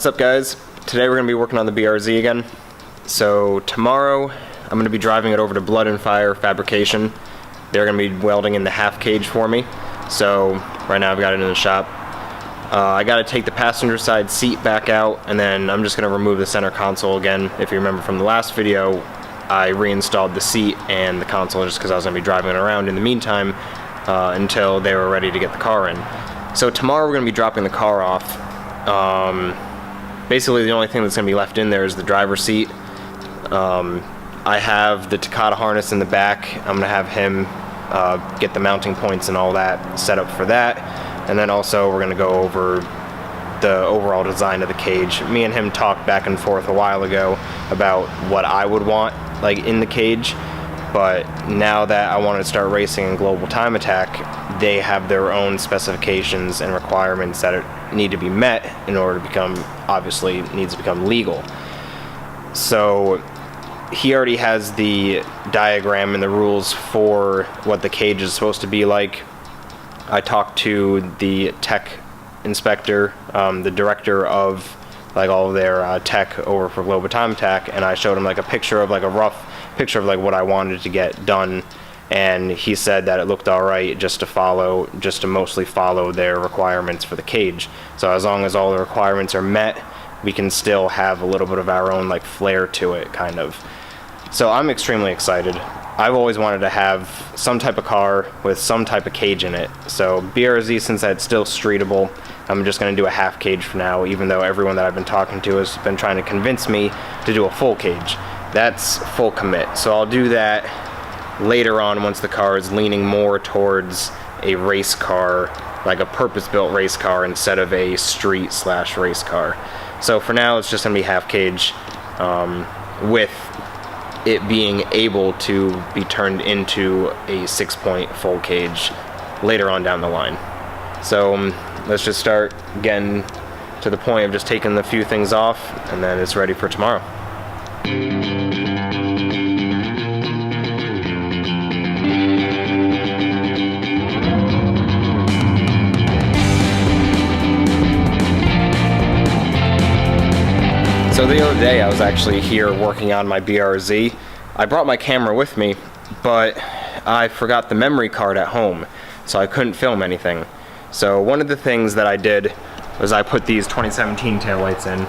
What's up, guys? Today we're going to be working on the BRZ again. So tomorrow I'm going to be driving it over to Blood and Fire Fabrication. They're going to be welding in the half cage for me. So right now I've got it in the shop. I got to take the passenger side seat back out, and then I'm just going to remove the center console again. If you remember from the last video, I reinstalled the seat and the console just because I was going to be driving it around in the meantime until they were ready to get the car in. So tomorrow we're going to be dropping the car off. Basically the only thing that's going to be left in there is the driver's seat. I have the Takata harness in the back. I'm going to have him get the mounting points and all that set up for that. And then also we're going to go over the overall design of the cage. Me and him talked back and forth a while ago about what I would want like in the cage. But now that I want to start racing in Global Time Attack, they have their own specifications and requirements that need to be met in order to become, obviously, needs to become legal. So he already has the diagram and the rules for what the cage is supposed to be like. I talked to the tech inspector, the director of like all of their tech over for Global Time Attack, and I showed him like a picture of like a rough picture of like what I wanted to get done, and he said that it looked alright just to mostly follow their requirements for the cage. So as long as all the requirements are met, we can still have a little bit of our own like flair to it, kind of. So I'm extremely excited. I've always wanted to have some type of car with some type of cage in it. So BRZ, since that's still streetable, I'm just going to do a half cage for now, even though everyone that I've been talking to has been trying to convince me to do a full cage. That's full commit. So I'll do that later on once the car is leaning more towards a race car, like a purpose-built race car instead of a street/race car. So for now it's just going to be half cage, with it being able to be turned into a 6-point full cage later on down the line. So let's just start getting to the point of just taking the few things off, and then it's ready for tomorrow. So the other day I was actually here working on my BRZ. I brought my camera with me, but I forgot the memory card at home, so I couldn't film anything. So one of the things that I did was I put these 2017 taillights in,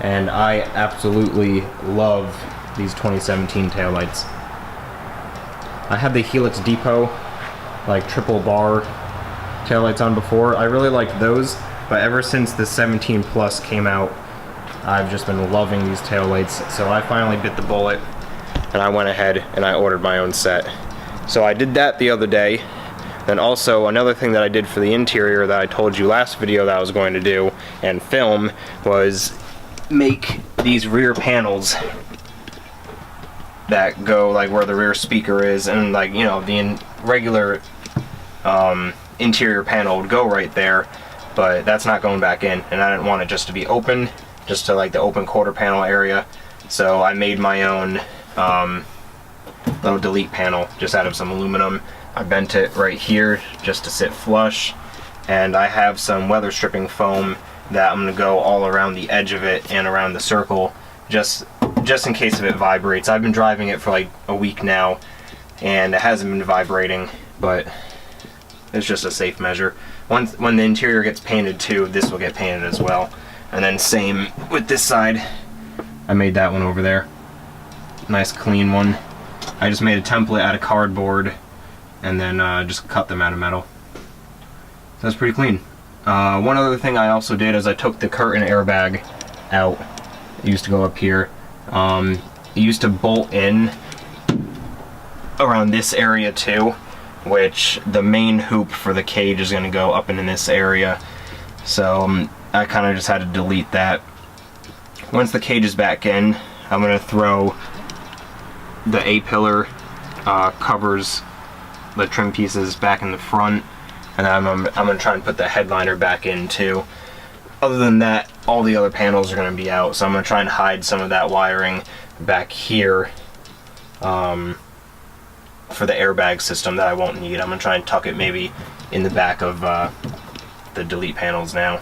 and I absolutely love these 2017 taillights. I had the Helix Depot, like triple bar taillights on before. I really liked those, but ever since the 17 Plus came out, I've just been loving these taillights. So I finally bit the bullet, and I went ahead and I ordered my own set. So I did that the other day. Then also another thing that I did for the interior that I told you last video that I was going to do and film was make these rear panels that go like where the rear speaker is, and like, you know, the regular interior panel would go right there, but that's not going back in, and I didn't want it just to be open, just to like the open quarter panel area. So I made my own little delete panel just out of some aluminum. I bent it right here just to sit flush, and I have some weather stripping foam that I'm going to go all around the edge of it and around the circle, just in case if it vibrates. I've been driving it for like a week now, and it hasn't been vibrating, but it's just a safe measure. When the interior gets painted too, this will get painted as well. And then same with this side. I made that one over there. Nice clean one. I just made a template out of cardboard and then just cut them out of metal. So that's pretty clean. One other thing I also did is I took the curtain airbag out. It used to go up here. It used to bolt in around this area too, which the main hoop for the cage is going to go up into this area. So I kind of just had to delete that. Once the cage is back in, I'm going to throw the A-pillar covers, the trim pieces back in the front, and then I'm going to try and put the headliner back in too. Other than that, all the other panels are going to be out, so I'm going to try and hide some of that wiring back here for the airbag system that I won't need. I'm going to try and tuck it maybe in the back of the delete panels now.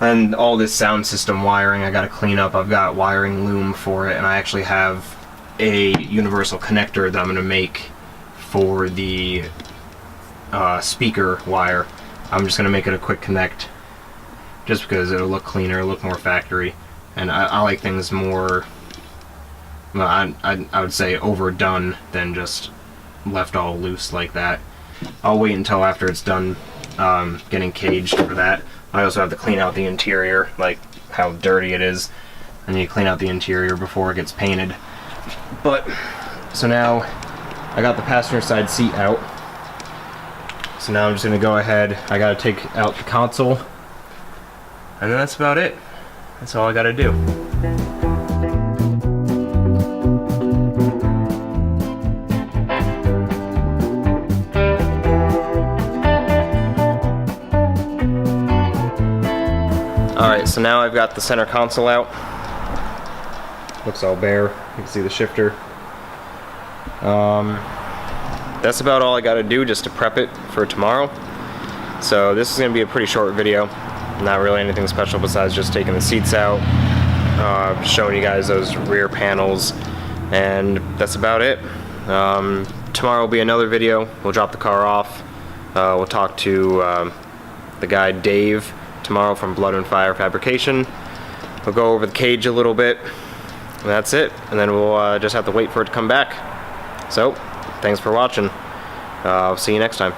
And all this sound system wiring I gotta clean up. I've got wiring loom for it, and I actually have a universal connector that I'm gonna make for the speaker wire. I'm just gonna make it a quick connect, just because it'll look cleaner, look more factory, and I like things more, well, I would say overdone than just left all loose like that. I'll wait until after it's done getting caged for that. I also have to clean out the interior, like how dirty it is. I need to clean out the interior before it gets painted. But, so now I got the passenger side seat out. So now I'm just gonna go ahead, I gotta take out the console. And then that's about it. That's all I gotta do. Alright, so now I've got the center console out. Looks all bare. You can see the shifter. That's about all I gotta do just to prep it for tomorrow. So this is gonna be a pretty short video. Not really anything special besides just taking the seats out, showing you guys those rear panels, and that's about it. Tomorrow will be another video. We'll drop the car off. We'll talk to the guy Dave tomorrow from Blood and Fire Fabrication. We'll go over the cage a little bit, and that's it. And then we'll just have to wait for it to come back. So, thanks for watching. I'll see you next time.